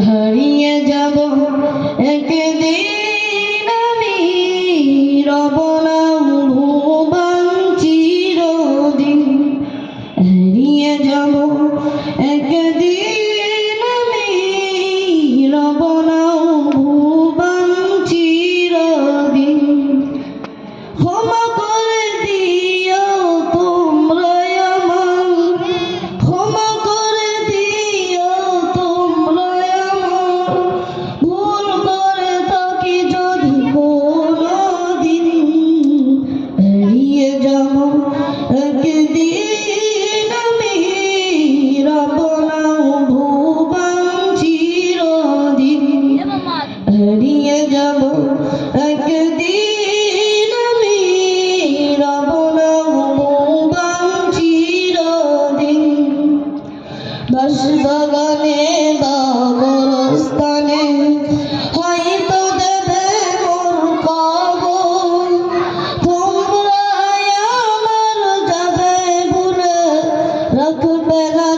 হারিয়ে যাব একদিন আমি, রব না ভুবন চিরদিন। হারিয়ে যাব একদিন আমি, রব না ভুবন চিরদিন। ক্ষমা করে দিও তোমরা আমার, ক্ষমা করে দিও তোমরা আমার, ভুল করে থাকি যদি কোনোদিন। হারিয়ে যাব একদিন আমি, রব না ভুবন চিরদিন। হারিয়ে যাব একদিন আমি, রব না ভুবন চিরদিন। বাঁশবাগানে বা গোরস্থানে হয়তো দেবে মোর কবর, তোমরা আমার যাবে ভুলে রাখবে না